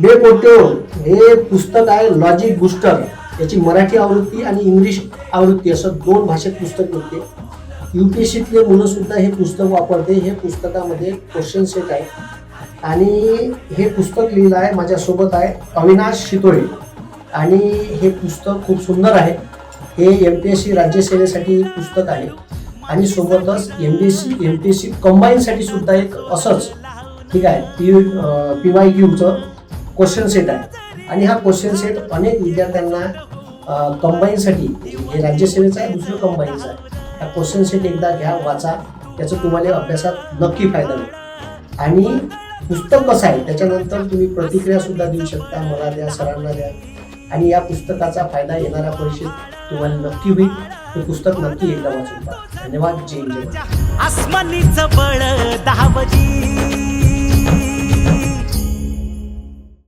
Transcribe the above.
बे पोट्यो हे पुस्तक आहे लॉजिक बूस्टर. याची मराठी आवृत्ती आणि इंग्लिश आवृत्ती असं 2 भाषेत पुस्तक निघते. UPSCतले मुलं सुद्धा हे पुस्तक वापरते. हे पुस्तकामध्ये क्वेश्चन सेट आहे आणि हे पुस्तक लिहिलं आहे माझ्यासोबत आहे अविनाश शितोळे आणि हे पुस्तक खूप सुंदर आहे. हे MPSC राज्यसेवेसाठी पुस्तक आहे आणि सोबतच MPSC कंबाईनसाठी सुद्धा एक असंच ठीक आहे PYQचं क्वेश्चन सेट आहे आणि हा क्वेश्चन सेट अनेक विद्यार्थ्यांना कंबाईनसाठी हे राज्यसेवेचं आहे दुसरं कंबाईनचं आहे. हा क्वेश्चन सेट एकदा घ्या वाचा त्याचा तुम्हाला अभ्यासात नक्की फायदा होईल. आणि पुस्तक कसं आहे त्याच्यानंतर तुम्ही प्रतिक्रिया सुद्धा देऊ शकता. मला द्या सरांना द्या आणि या पुस्तकाचा फायदा येणाऱ्या परीक्षेत तुम्हाला नक्की होईल. हे पुस्तक नक्की एकदा वाचून पहा. धन्यवाद. जय हिंद. आसमानीचं बळ 10 बजी